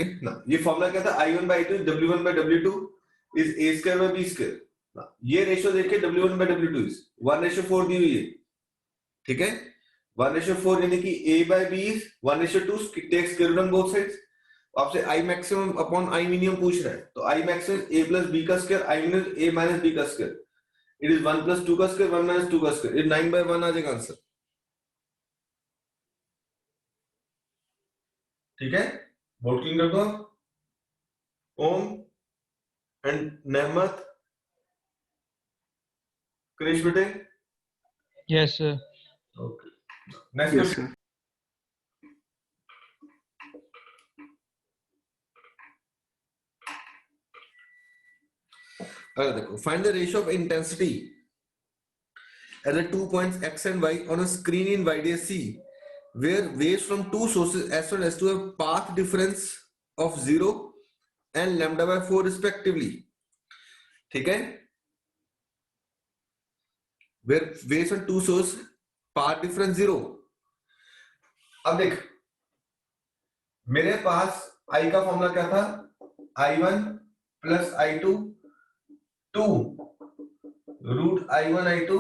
ठीक है ना। ये फॉर्मूला क्या था, I1 by I2 W1 by W2 is A square by B square ना। ये रेशियो देखिए W1 by W2 is 1:4 दी हुई है, ठीक है। 1:4 यानी कि A by B is 1:2, take square root on both sides. आपसे I maximum upon I minimum पूछ रहा है, तो I maximum A plus B का square, I minimum A minus B का स्क्वायर, इट इज 1 plus 2 का स्क्वायर 1 minus 2 का square, ये 9/1 आ जाएगा आंसर, ठीक है। बोर्ड क्लीन कर दो। ओम एंड नेमत, क्रिश बेटे। Yes sir. Okay, next question. अगर देखो, find the ratio of intensity at the 2 points x and y on a screen in YDSC where waves from two sources S1 and S2 have path difference of 0 and lambda by 4 respectively, ठीक है। where waves from two sources path difference 0। अब देख, मेरे पास I का formula क्या था, I1 plus I2 2 root I1 I2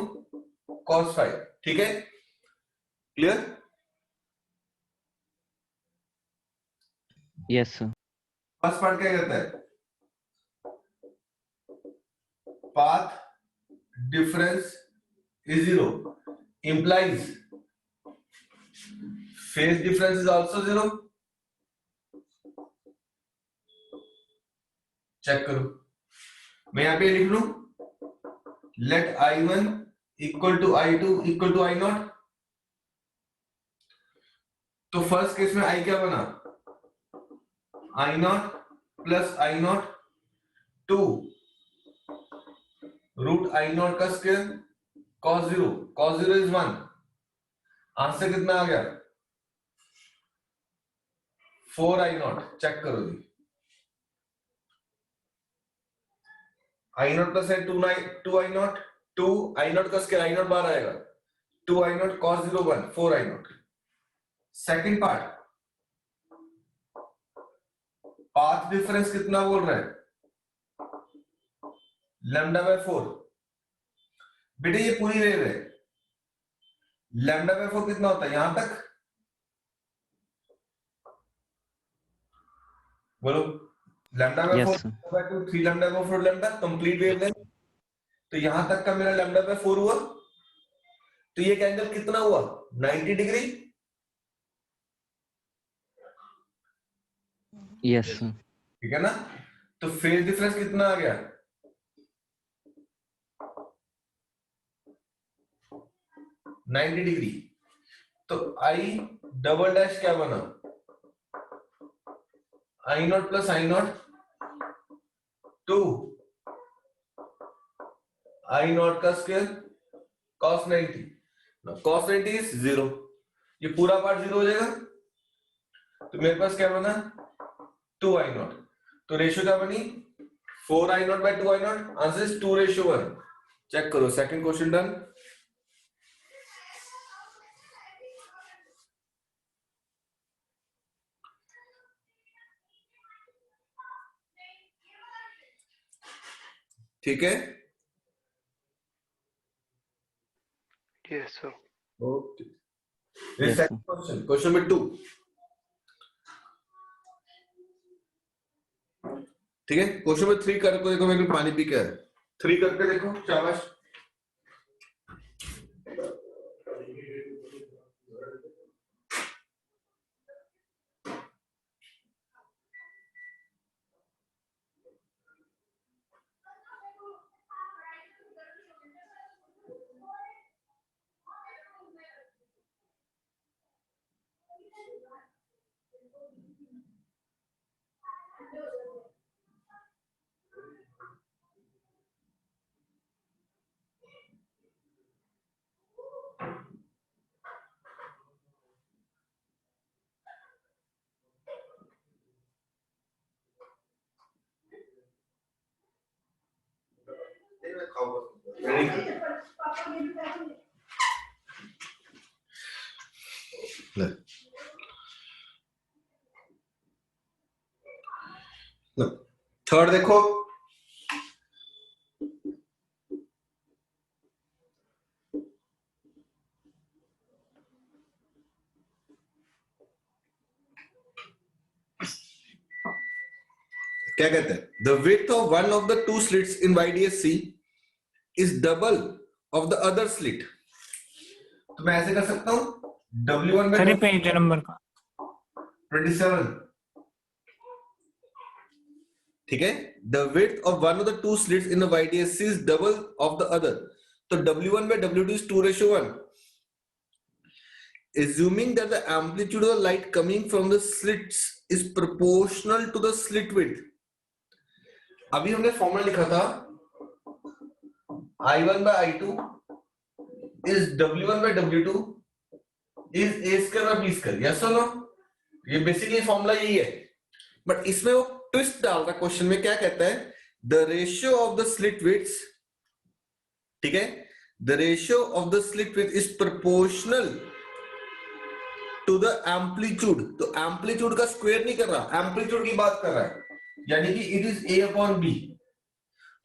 cos 5, ठीक है, clear. Yes sir. First part क्या कहता है, path difference is 0 implies phase difference is also 0। Check करो, मैं यहां पे लिख लूं let I1 equal to I2 equal to I0। तो फर्स्ट केस में I क्या बना, I0 plus I0 2 root I0 का square cos 0, cos 0 is 1। Answer कितना आ गया, 4 I0। चेक करो जी, I0 प्लस है 2 I0, 2 I0 का स्क्वायर I0 बार आएगा, 2 I0 cos 0 1, 4 I0। Second part, path difference कितना बोल रहा है, लैम्डा बाय 4। बेटे ये पूरी वेव है, लैम्डा बाय 4 कितना होता है यहां तक, बोलो। Lambda by 4 3 lambda by 4 lambda complete wavelength. तो यहां तक का मेरा लैम्डा बाय 4 हुआ, तो ये एंगल कितना हुआ, 90 डिग्री। Yes sir. ठीक है ना। तो फेज डिफरेंस कितना आ गया, 90 डिग्री। तो आई डबल डैश क्या बना, I0 प्लस I0 2 I0 का स्क्वायर cos 90। cos 90 इज 0, ये पूरा पार्ट 0 हो जाएगा। तो मेरे पास क्या बना 2 I0। तो रेशियो क्या बनी 4 I0 by 2 I0, answer is 2:1। चेक करो, सेकंड क्वेश्चन डन। ठीक है, yes sir. Okay. Second question, question number 2। ठीक है, क्वेश्चन नंबर 3 करके देखो, मेरे को पानी पी के 3 करके देखो, शाबाश। थर्ड देखो, क्या कहते हैं, the width of one of the two slits in YDSC is double of the other slit. तो मैं ऐसे कर सकता हूं, W1 सर ये by पेज नंबर का 27, ठीक है। The width of one of the two slits in YDSC is double of the other, तो W1 by W2 is 2:1. Assuming that the amplitude of the light coming from the slits is proportional to the slit width. अभी हमने formula लिखा था, I1 by I2 is W1 by W2 is A square by B square. Yes or no? ये basically formula यही है, but इसमें वो twist डाल रहा क्वेश्चन में, क्या कहता है, the ratio of the slit width, ठीक है, the ratio of the slit width is proportional to the amplitude. तो एम्पलीट्यूड का स्क्वायर नहीं कर रहा, एम्पलीट्यूड की बात कर रहा है, यानी कि it is A upon B।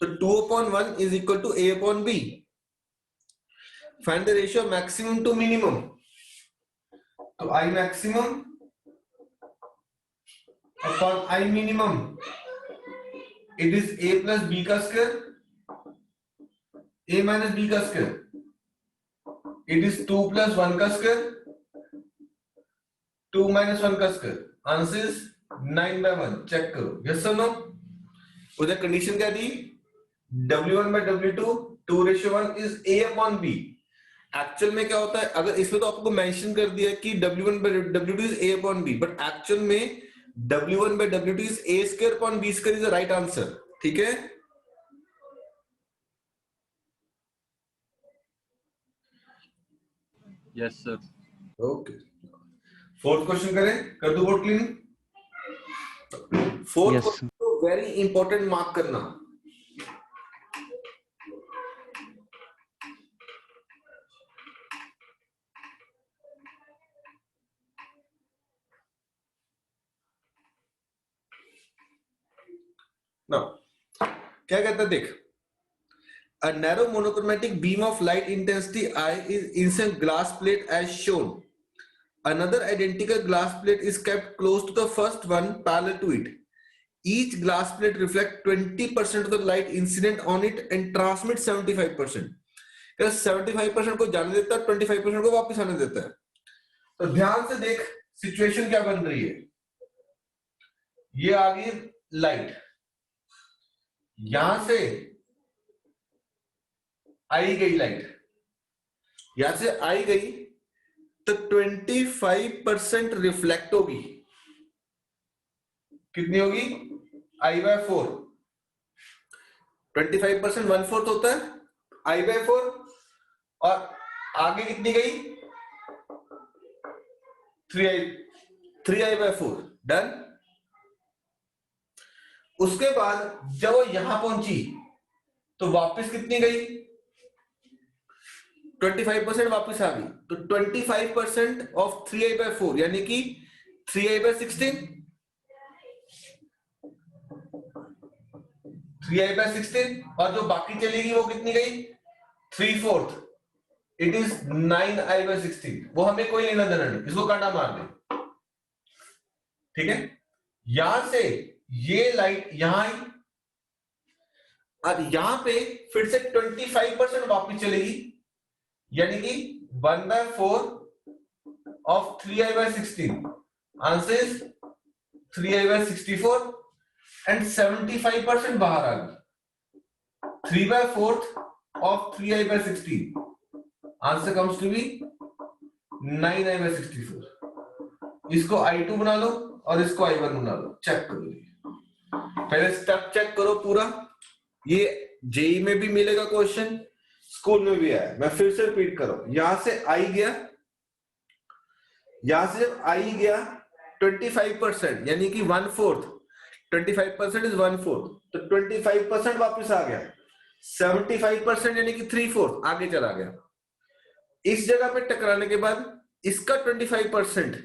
तो 2/1 is equal to A upon B. Find the ratio of maximum to minimum. तो I maximum upon I minimum, it is A plus B का स्क्वायर, A minus B का square, it is 2 plus 1 का square, 2 minus 1 का square, answer is 9/1। Check करो, yes और no. उधर condition क्या दी, W1 by W2 2:1 is A upon B। Actual में क्या होता है, अगर इसमें तो आपको मेंशन कर दिया कि W1 by W2 is A upon B, but actual में W1 by W2 is A square upon B square is the right answer, ठीक है। Yes sir. Okay, fourth question करें, कर दो बोर्ड क्लीन। फोर्थ क्वेश्चन को very important mark करना। Now, क्या कहता है, देख, a narrow monochromatic beam of light intensity I is inside glass plate as shown. Another identical glass plate is kept close to the first one parallel to it. Each glass plate reflects 20% of the light incident on it and transmits 75%. 75% को जाने देता है, 25% को वापस आने देता है। तो ध्यान से देख, सिचुएशन क्या बन रही है, ये आ गई लाइट, यहां से आई गई लाइट, यहां से आई गई, तो 25% रिफ्लेक्ट होगी, कितनी होगी, I/4। 25% 1/4 होता है, I/4, और आगे कितनी गई, 3I/4। डन। उसके बाद जब वो यहां पहुंची तो वापस कितनी गई, 25% वापस आ गई, तो 25% ऑफ 3I/4 यानी कि 3I/16, 3I/16, और जो बाकी चलेगी वो कितनी गई, 3/4, इट इज 9I/16। वो हमें कोई लेना देना नहीं, इसको कांटा मार दे, ठीक है। यहां से ये लाइट यहां आई, और यहां पे फिर से 25% वापस चलेगी, यानी कि 1/4 of 3I/16, answer is 3I/64, and 75% बाहर आ गई, 3/4 of 3I/16, answer comes to be 9I/64। इसको I2 बना लो और इसको I1 बना लो, चेक करो, पहले स्टेप चेक करो पूरा। ये जेई में भी मिलेगा क्वेश्चन, स्कूल में भी आया, मैं फिर से रिपीट करो। यहां से आई गया, यहां से जब आई गया 25% यानी कि 1/4, 25% इज 1/4, तो 25% वापस आ गया, 75% यानी कि 3/4 आगे चला गया। इस जगह पे टकराने के बाद इसका 25%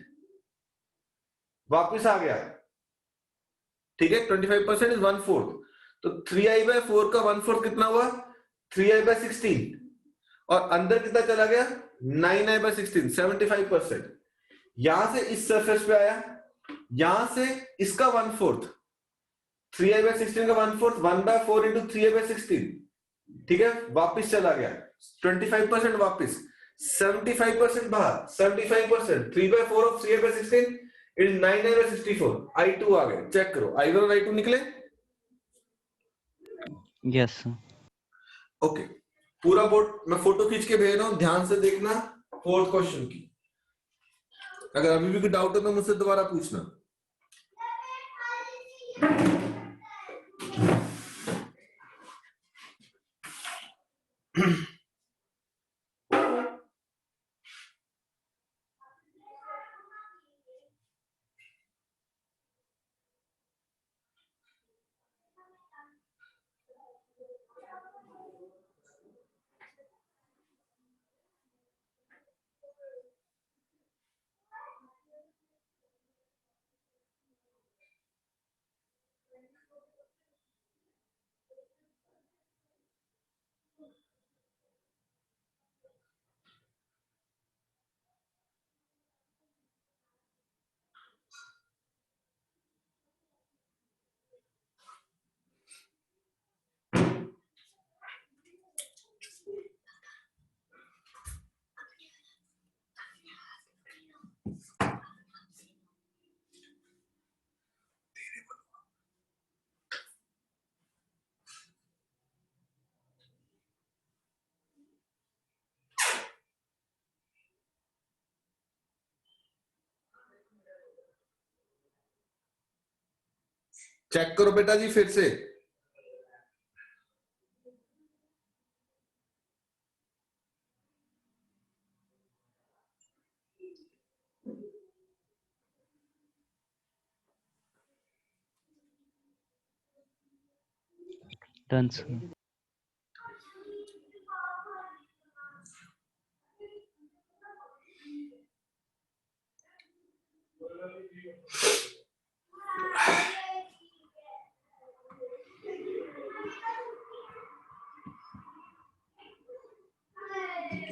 वापस आ गया, ठीक है, 25% इज 1/4, तो 3i/4 का 1/4 कितना हुआ? 3i/16, और अंदर कितना चला गया? 9i/16, 75%। यहां से इस सरफेस पे आया, यहां से इसका 1/4, 3i/16 का 1/4, 1/4 इंटू 3i/16, ठीक है, वापिस चला गया 25% वापिस, 75% बाहर, 75%, 3/4 of 3i/16 it 9i/64, i2 आ गए, चेक करो i1 और i2 निकले। Yes sir. ओके, पूरा बोर्ड मैं फोटो खींच के भेज रहा हूं, ध्यान से देखना 4th क्वेश्चन की। अगर अभी भी कोई डाउट हो तो मुझसे दोबारा पूछना। चेक करो बेटा जी फिर से। Done sir.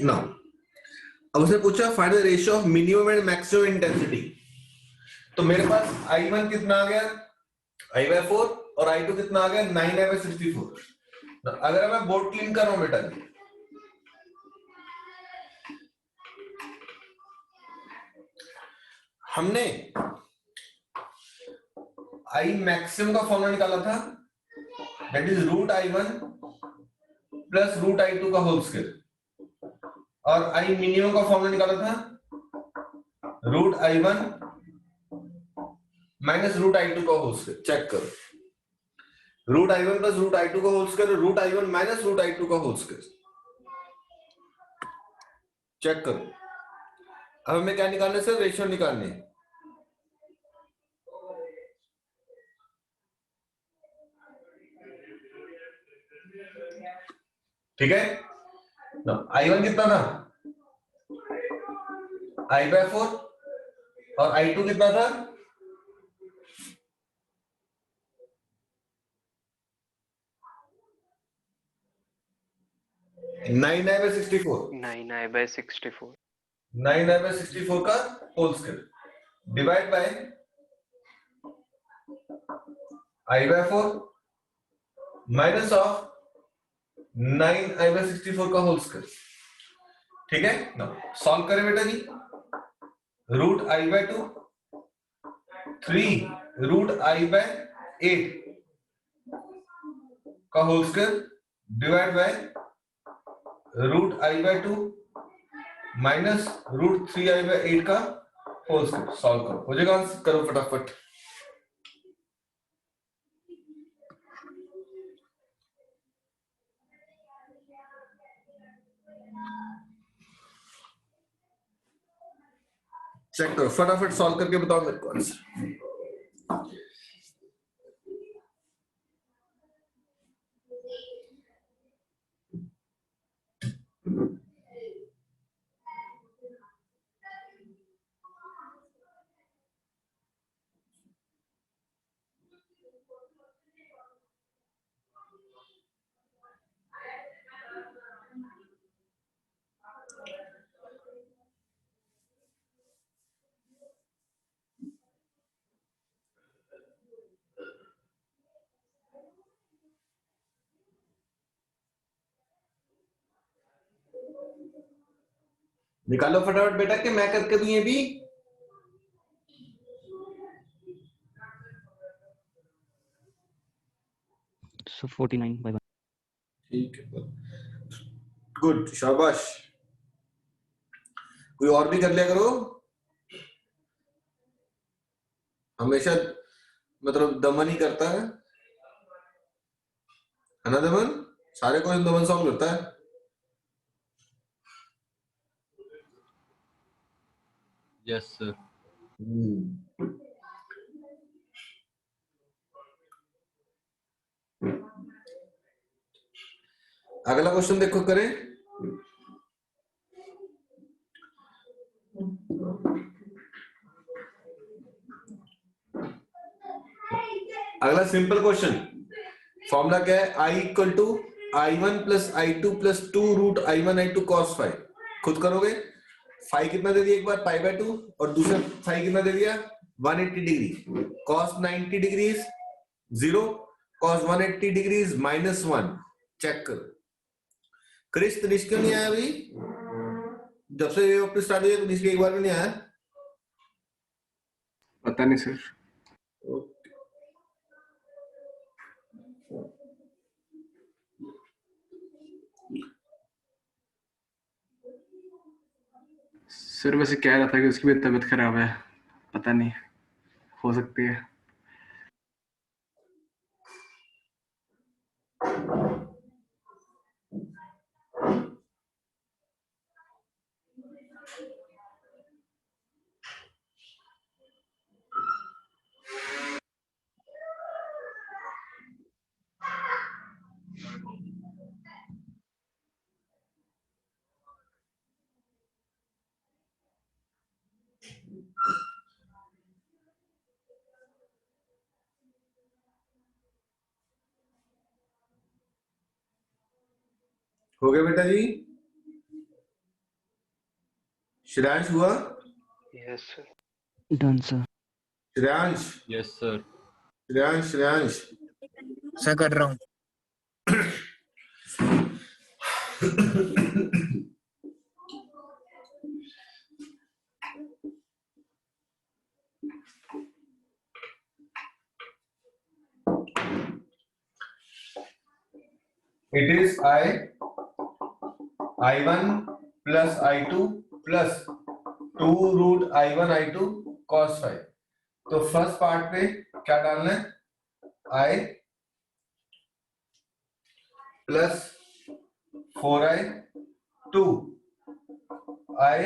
ना, अब उसने पूछा find the ratio of minimum and maximum intensity. तो मेरे पास i1 कितना आ गया? i/4, और i2 कितना आ गया? 9i/64। अगर मैं बोर्ड क्लीन कर रहा हूं बेटा जी, हमने i मैक्सिमम का फॉर्मूला निकाला था, that is √i1 plus √i2 का होल स्क्वायर, और i मिनिमम का फॉर्मूला निकाला था √i1 माइनस √i2 का होल स्क्वायर। चेक करो, √i1 प्लस √i2 का whole square, √i1 minus √i2 का होल स्क्वायर। चेक करो, अब हमें क्या निकालने से? रेशियो निकालने है। ठीक है, i1 कितना था? i/4, और i2 कितना था? नाइन आई बाय 9i/64 9i/64 का whole square divide by i/4 minus of 9i/64 का होल स्क्वायर। ठीक है ना, सॉल्व करें बेटा जी। √i/2 3 √i/8 का whole square divide by √i/2 minus √3i/8 का होल स्क्वायर। सॉल्व करो, हो जाएगा आंसर। करो फटाफट। चेक करो फटाफट, सॉल्व करके बताओ मेरे को आंसर। निकालो फटाफट बेटा कि मैं करके दूं ये भी। So 49 by 1. ठीक है, गुड, शाबाश। कोई और भी कर लिया करो, हमेशा मतलब दमन ही करता है ना दमन? सारे क्वेश्चन दमन सॉल्व करता है। Yes sir. अगला क्वेश्चन देखो करें। अगला सिंपल क्वेश्चन, फॉर्मूला क्या है? I equal to I1 plus I2 plus 2 root I1 I2 cos five. खुद करोगे। फाइव कितना दे दिया एक बार, पाई बाय 2, और दूसरा फाइव कितना दे दिया, 180 degree. cos 90 degree 0, cos 180 degree -1। Check करो। क्रिश तनिष्क क्यों नहीं आया अभी? जब से ये वापस स्टार्ट हुई है तनिष्क एक बार भी नहीं आया। पता नहीं सर। सर वैसे कह रहा था कि उसकी भी तबीयत खराब है, पता नहीं, हो सकती है। हो गया बेटा जी? श्रेयांश हुआ? Yes, sir. Done, sir. Shreyansh, yes sir. Shreyansh, Shreyansh. Sir कर रहा हूँ। It is I1 plus I2 plus 2 root I1 I2 cos five. तो फर्स्ट पार्ट पे क्या डालना है, I plus 4I 2 I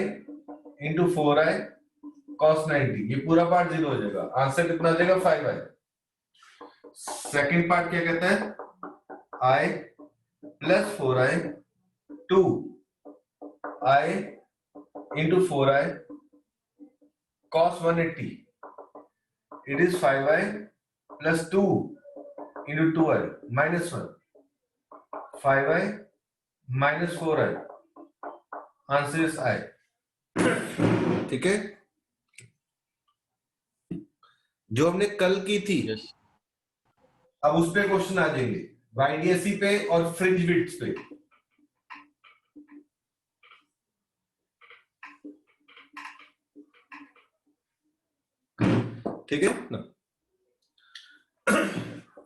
into 4I cos 90। ये पूरा पार्ट 0 हो जाएगा। आंसर कितना आ जाएगा, 5I। सेकंड पार्ट क्या कहता है, I plus 4I 2 I into 4I cos 180, it is 5I plus 2 into 2I minus 1, 5I minus 4I, answer is I। ठीक है, जो हमने कल की थी यस अब उस पे क्वेश्चन आ जाएंगे, YDSE पे और फ्रिंज विड्थ पे। ठीक है ना?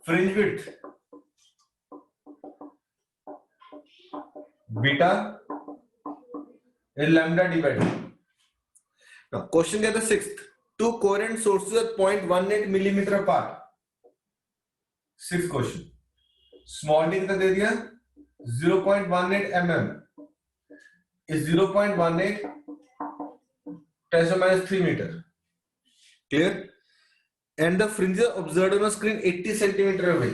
Fringe width beta lambda divide. Question क्या था, sixth, two coherent sources at 0.18 millimetre apart. Sixth question, small D कितना दे दिया, 0.18 mm is 0.18 10⁻³ metre. Clear? And the fringes observed on screen 80 centimetre away.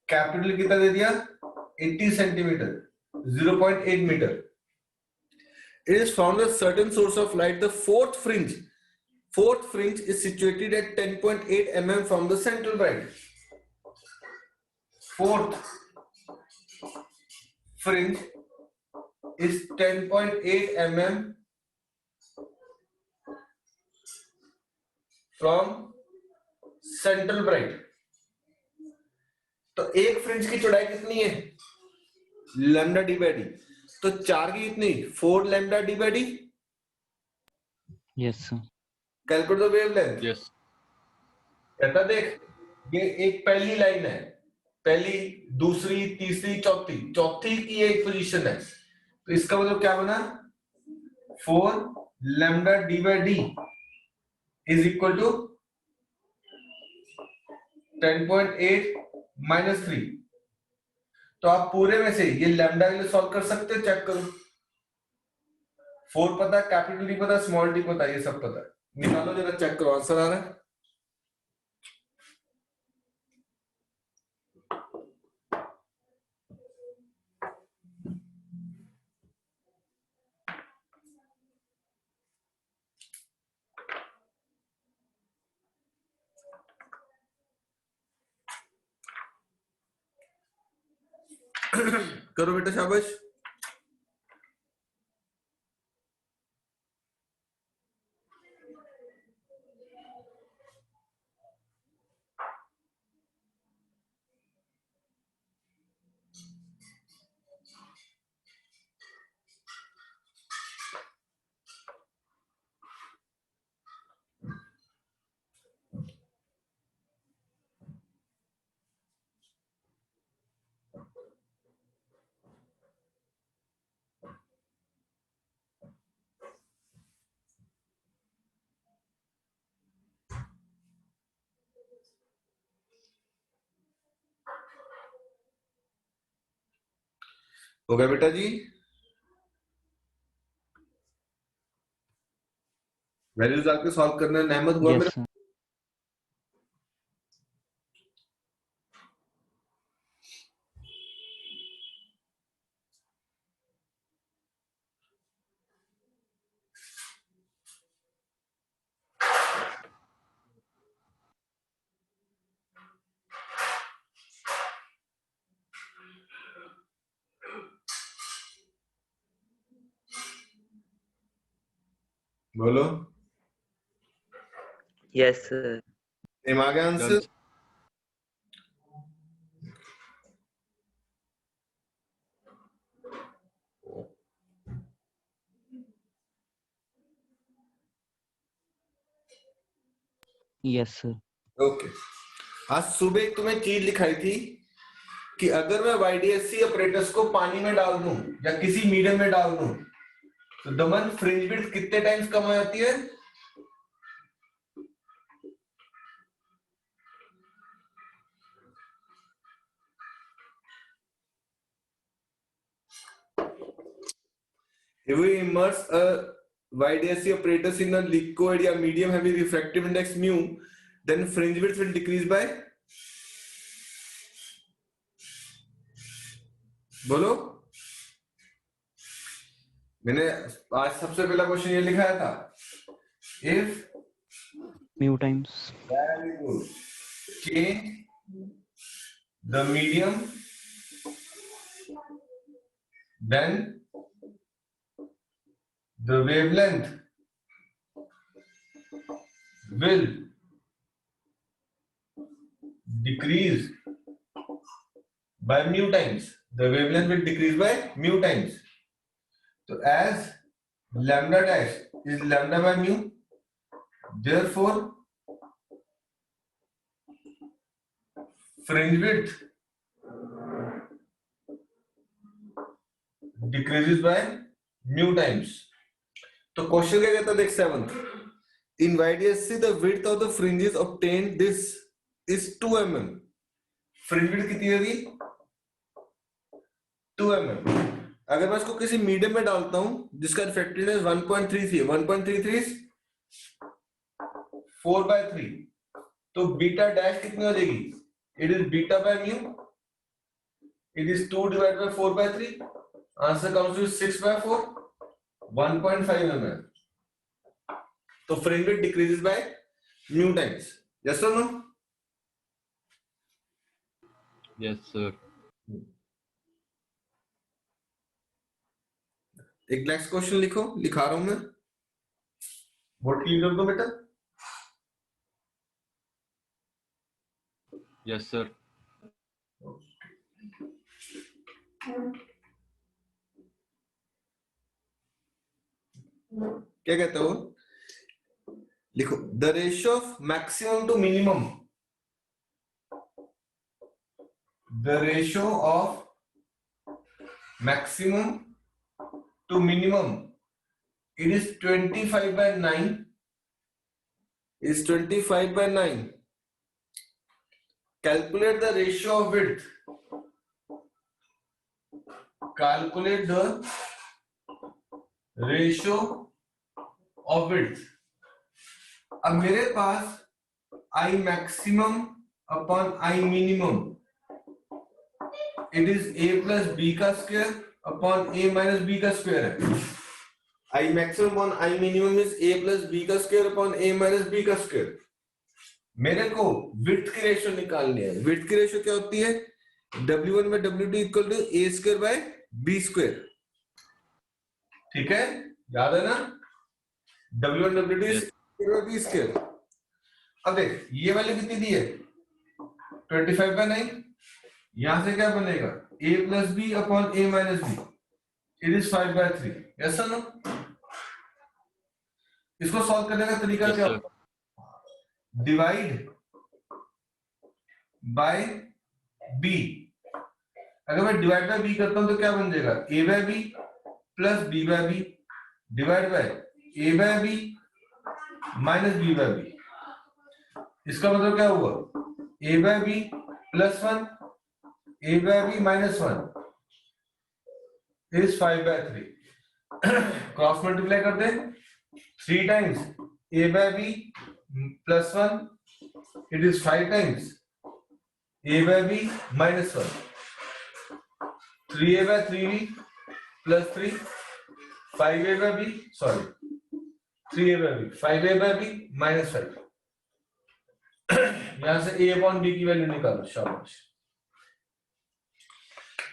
Capital कितना दे दिया, 80 centimetre, 0.8 metre. It is found that certain source of light, the fourth fringe is situated at 10.8 mm from the central bright. Fourth fringe is 10.8 mm from central bright. तो एक fringe की चौड़ाई कितनी है, lambda D by D. तो 4 की कितनी 4 lambda D by D. Yes, sir. Calculate the wavelength. Yes. कहता देख ये एक पहली लाइन है, पहली दूसरी तीसरी चौथी, चौथी की एक पोजीशन है, तो इसका मतलब क्या बना 4 lambda D by D is equal to 10.8 minus 3. तो आप पूरे में से ये लैम्डा के लिए सॉल्व कर सकते हो. चेक करो 4 पता है, कैपिटल डी पता है, स्मॉल डी पता है, ये सब पता है. निकालो जरा, चेक करो आंसर आ रहा है. करो बेटा, शाबाश. हो गया बेटा जी. वैल्यूज आके सॉल्व करना है. नेहमत हुआ Yes, मेरा. sir. बोलो. Yes, sir. एम आ गया Done. Answer. Yes, sir. Okay. आज सुबह एक तुम्हें चीज लिखाई थी कि अगर मैं वाईडीएससी ऑपरेटर्स को पानी में डाल दूं या किसी मीडियम में डाल दूं तो दमन फ्रिंज विड्थ कितने टाइम्स कम हो जाती है. If we immerse a YDSC apparatus in a liquid या medium heavy refractive index mu, then fringe width will decrease by. बोलो. मैंने आज सबसे पहला क्वेश्चन ये लिखाया था. If Mu times. very good, change the medium, then the wavelength will decrease by mu times. The wavelength will decrease by mu times. So as lambda dash is lambda by mu, therefore fringe width decreases by mu times. तो question क्या कहता है देख 7th. In YDSC the width of the fringes obtained this is 2 mm. Fringe width कितनी होगी 2 mm. अगर मैं इसको किसी मीडियम में डालता हूं जिसका रिफ्रैक्टिवनेस 1.33 है, 1.33 4/3, तो बीटा डैश कितनी हो जाएगी. It is beta by mu. It is 2 divided by 4/3. Answer comes to 6/4, 1.5 mm. तो fringe width decreases by mu times. Yes और नो. Yes, sir. एक नेक्स्ट क्वेश्चन लिखो, लिखा रहा हूं मैं. व्हाट क्लीन कर दो बेटा. Yes, sir. क्या कहता है वो? लिखो the ratio of maximum to minimum, the ratio of maximum to minimum, it is 25/9, is 25/9. Calculate the ratio of width, calculate the ratio of width. अब मेरे पास I maximum upon I minimum, it is a plus b का square upon a minus b का square है. I maximum upon I minimum is a plus b का square upon a minus b का square. मेरे को width की ratio निकालनी है. विड्थ की रेशियो क्या होती है? W1 by W2 equal to a square by b square. ठीक है, याद है ना? W1 W2 is b square. अब देख ये वाली कितनी दी है? 25/9. यहां से क्या बनेगा? a plus b upon a minus b. It is 5/3. Yes or no? इसको सॉल्व करने का तरीका Yes, क्या sir. होगा? Divide by b. अगर मैं डिवाइड बाय b करता हूं तो क्या बन जाएगा? a by b plus b by b divide by a by b minus b by b. इसका मतलब क्या हुआ? a by b plus 1 a by b minus 1 is 5/3. Cross multiply कर दे. 3 times a by b plus 1, it is 5 times a by b minus 1. 3a by 3b plus 3, 5a by b, sorry, 3a by b, 5a by b minus 5. यहां से a upon b की value निकालो. शाबाश.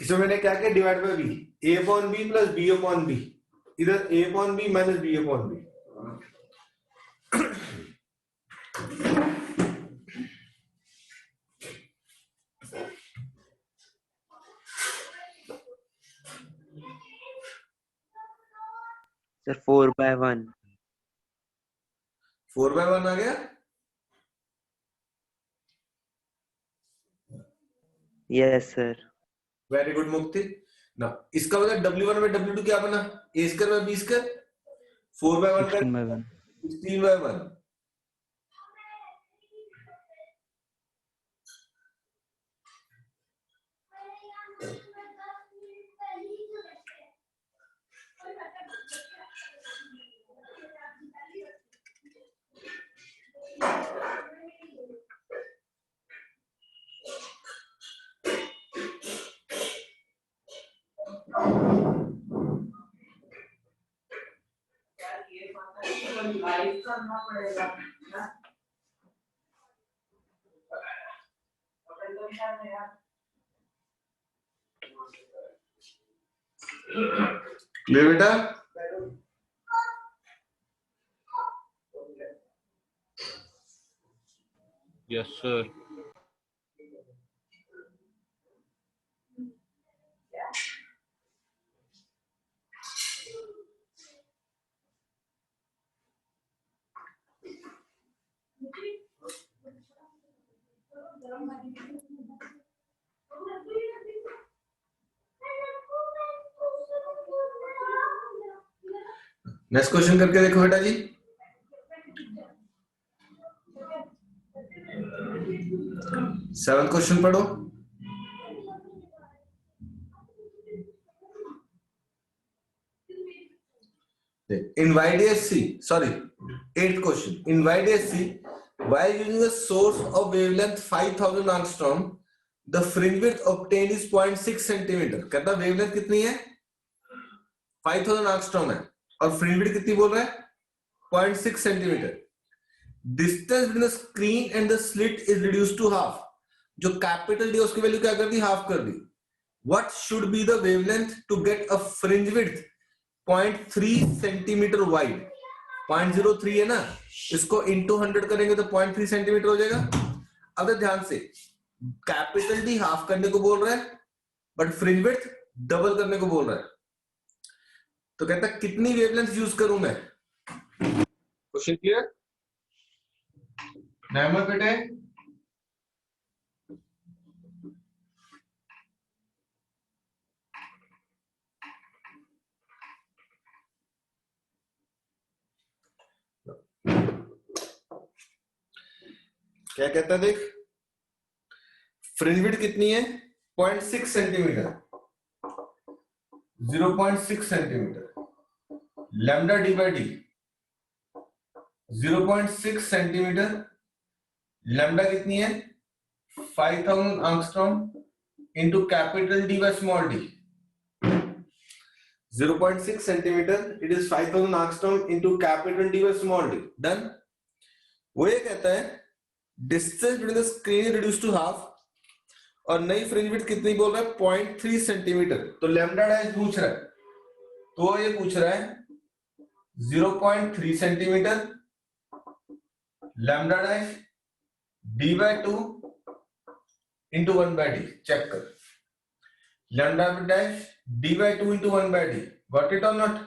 इसमें मैंने क्या किया? Divide by b, a upon b plus b upon b. इधर a upon b minus b upon b. Sir, 4/1. 4/1 आ गया. Yes, sir. वेरी गुड मुक्ति. ना इसका मतलब W1 में W2 क्या बना? a square by b square. 4/1 का 16/1. 16/1. क्लियर बेटा? Yes, sir. नेक्स्ट क्वेश्चन करके देखो बेटा जी. सेवंथ क्वेश्चन पढ़ो. In YDSC, sorry, 8th question. In YDSC, while using a source of wavelength 5000 angstrom, the fringe width obtained is 0.6 centimeter. कहता wavelength कितनी है? 5000 angstrom है और fringe width कितनी बोल रहा है? 0.6 centimeter. Distance between the screen and the slit is reduced to half. जो कैपिटल डी उसकी वैल्यू क्या कर दी? हाफ कर दी. What should be the wavelength to get a fringe width 0.3 centimetre wide? 0.03 है ना, इसको इंटू 100 करेंगे तो 0.3 सेंटीमीटर हो जाएगा. अब ध्यान से, कैपिटल डी हाफ करने को बोल रहा है बट फ्रिंज विड्थ डबल करने को बोल रहा है. तो कहता है कितनी वेवलेंथ यूज करूं मैं? Question clear? नेमर बेटे क्या कहता है देख, फ्रिंज विड्थ कितनी है? 0.6 centimetre, 0.6 centimetre, lambda D by D 0.6 centimetre, lambda कितनी है? 5000 angstrom into capital D by small D. 0.6 centimetre, it is 5000 angstrom into capital D by small D. Done. वो ये कहता है distance between the screen reduce to half, और नई fringe width कितनी बोल रहा है? 0.3 सेंटीमीटर। तो लैम्डा डैश पूछ रहा है, तो ये पूछ रहा है 0.3 centimetre, lambda dash D by 2 into 1 by D. Check कर, lambda dash D by 2 into 1 by D, got it और नॉट?